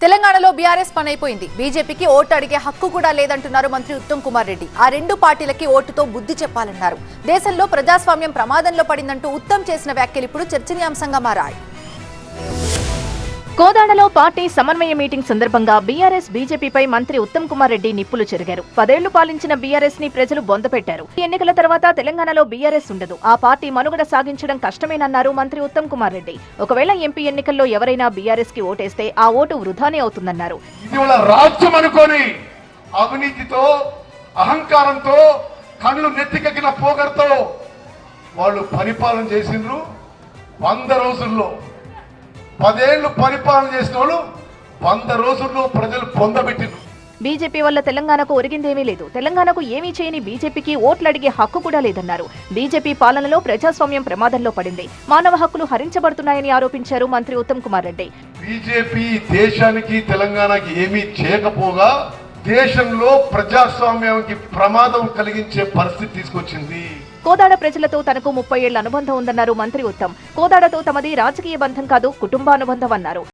తెలంగాణలో బీఆర్ఎస్ పని అయిపోయింది. బీజేపీకి ఓటు అడిగే హక్కు కూడా లేదంటున్నారు మంత్రి ఉత్తమ్ కుమార్ రెడ్డి. ఆ రెండు పార్టీలకి ఓటుతో బుద్ధి చెప్పాలన్నారు. దేశంలో ప్రజాస్వామ్యం ప్రమాదంలో పడిందంటూ ఉత్తమ్ చేసిన వ్యాఖ్యలు ఇప్పుడు చర్చనీయాంశంగా మారాయి. కోదాడలో పార్టీ సమన్వయ మీటింగ్ సందర్భంగా బీఆర్ఎస్ బీజేపీపై మంత్రి ఉత్తమ్ కుమార్ రెడ్డి నిప్పులు చెరిగారు. 10 ఏళ్లు పాలించిన బీఆర్ఎస్ ని ప్రజలు బొందపెట్టారు. ఈ ఎన్నికల తర్వాత తెలంగాణలో బీఆర్ఎస్ ఉండదు, ఆ పార్టీ మనుగడ సాగించడం కష్టమేనన్నారు మంత్రి ఉత్తమ్ కుమార్ రెడ్డి. ఒకవేళ ఎంపీ ఎన్నికల్లో ఎవరైనా బీఆర్ఎస్ కి ఓటేస్తే ఆ ఓటు వృధానే అవుతుందన్నారు. రాజ్యం అనుకొని అవినీతితో అహంకారంతో కళ్ళు నెత్తికెక్కిన పోగడతో వాళ్ళు పరిపాలన చేసిండ్రు. 100 రోజుల్లో 10 ఏళ్లు పరిపాలన చేసిన వాళ్ళు 100 రోజుల్లో ప్రజలు పొందబెట్టిండ్రు. బీజేపీ వల్ల తెలంగాణకు ఒరిగిందేమీ లేదు. తెలంగాణకు ఏమీ చేయని బీజేపీకి ఓట్లు అడిగే హక్కు కూడా లేదన్నారు. బీజేపీ పాలనలో ప్రజాస్వామ్యం ప్రమాదంలో పడింది, మానవ హక్కులు హరించబడుతున్నాయని ఆరోపించారు మంత్రి ఉత్తమ్ కుమార్ రెడ్డి. బీజేపీ దేశానికి తెలంగాణకి ఏమీ చేయకపోగా దేశంలో ప్రజాస్వామ్యానికి ప్రమాదం కలిగించే పరిస్థితి తీసుకొచ్చింది. కోదాడ ప్రజలతో తనకు 30 ఏళ్ల అనుబంధం ఉందన్నారు మంత్రి ఉత్తమ్. కోదాడతో తమది రాజకీయ బంధం కాదు, కుటుంబానుబంధం అన్నారు.